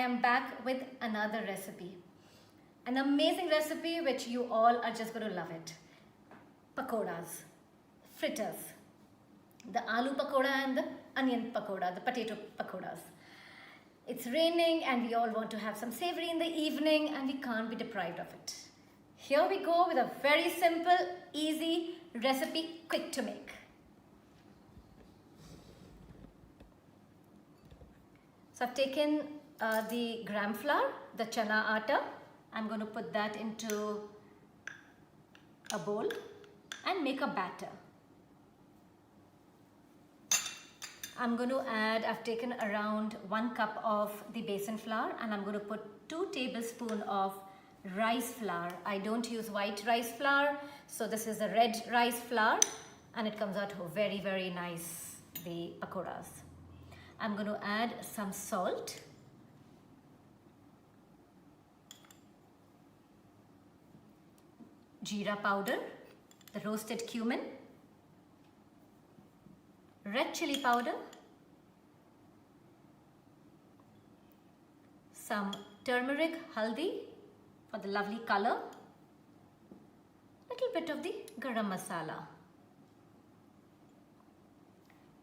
am back with another recipe. An amazing recipe which you all are just going to love it. Pakoras, fritters, the aloo pakoda and the onion pakoda, the potato pakodas. It's raining and we all want to have some savory in the evening and we can't be deprived of it. Here we go with a very simple, easy recipe, quick to make. So I've taken the gram flour, the chana atta. I'm going to put that into a bowl and make a batter. I'm going to add, I've taken around 1 cup of the besan flour and I'm going to put 2 tablespoons of rice flour. I don't use white rice flour, so this is the red rice flour and it comes out very, very nice, the pakoras. I'm going to add some salt, jeera powder, the roasted cumin, red chili powder, some turmeric haldi for the lovely color, little bit of the garam masala,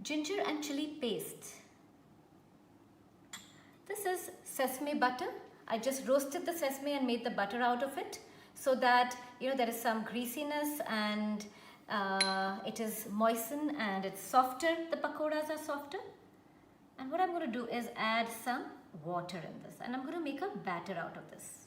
ginger and chili paste. This is sesame butter. I just roasted the sesame and made the butter out of it so that there is some greasiness and it is moistened and it's softer. The pakoras are softer. And what I'm going to do is add some water in this and I'm going to make a batter out of this.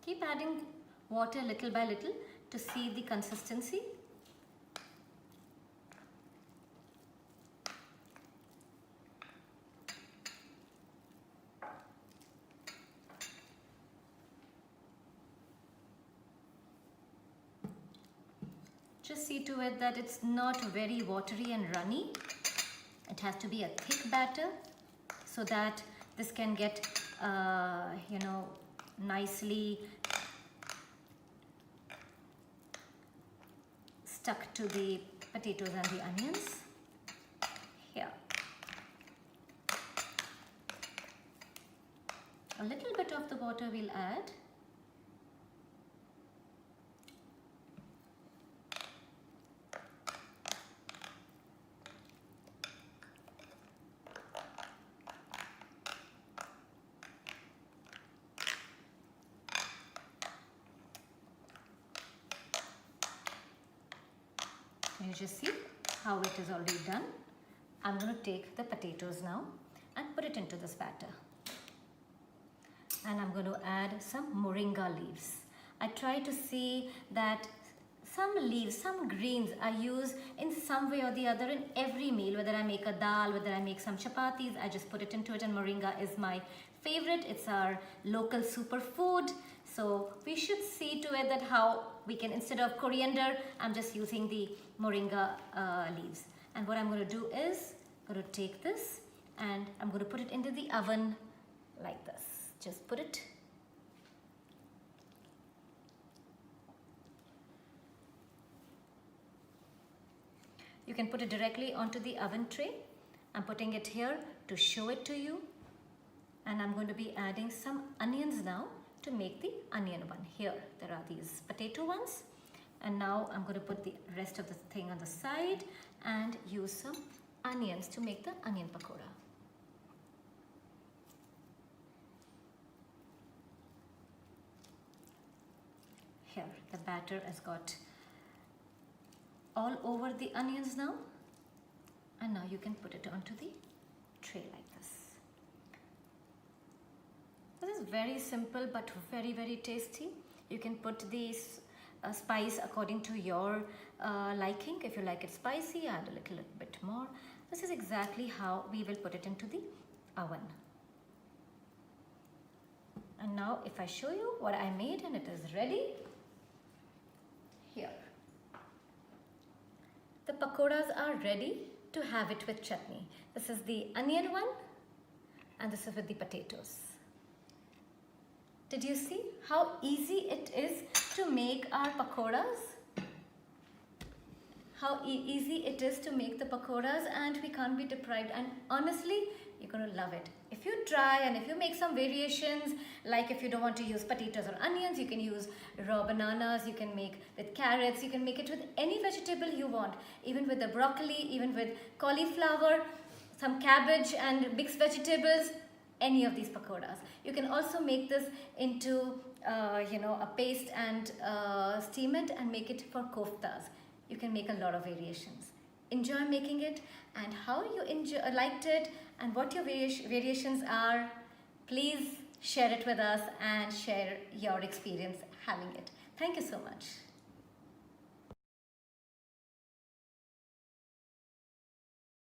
Keep adding water little by little to see the consistency. Just see to it that it's not very watery and runny. It has to be a thick batter so that this can get, nicely stuck to the potatoes and the onions. Here. A little bit of the water we'll add. You just see how it is already done. I'm going to take the potatoes now and put it into this batter. And I'm going to add some moringa leaves. I try to see that some leaves, some greens are used in some way or the other in every meal. Whether I make a dal, whether I make some chapatis, I just put it into it, and moringa is my favorite. It's our local superfood. So we should see to it that how we can, instead of coriander, I'm just using the moringa leaves. And what I'm going to do is, I'm going to take this and I'm going to put it into the oven like this. Just put it. You can put it directly onto the oven tray. I'm putting it here to show it to you. And I'm going to be adding some onions now to make the onion one. Here there are these potato ones, and now I'm going to put the rest of the thing on the side and use some onions to make the onion pakoda. Here the batter has got all over the onions now, and now you can put it onto the tray like this. This is very simple but very, very tasty. You can put these spice according to your liking. If you like it spicy, add a little bit more. This is exactly how we will put it into the oven. And now if I show you what I made and it is ready. Here. The pakoras are ready to have it with chutney. This is the onion one and this is with the potatoes. Did you see how easy it is to make our pakoras? How easy it is to make the pakoras, and we can't be deprived, and honestly you're going to love it. If you try and if you make some variations, like if you don't want to use potatoes or onions, you can use raw bananas, you can make with carrots, you can make it with any vegetable you want, even with the broccoli, even with cauliflower, some cabbage and mixed vegetables, any of these pakoras. You can also make this into a paste and steam it and make it for koftas. You can make a lot of variations. Enjoy making it, and how you liked it and what your variations are, please share it with us and share your experience having it. Thank you so much.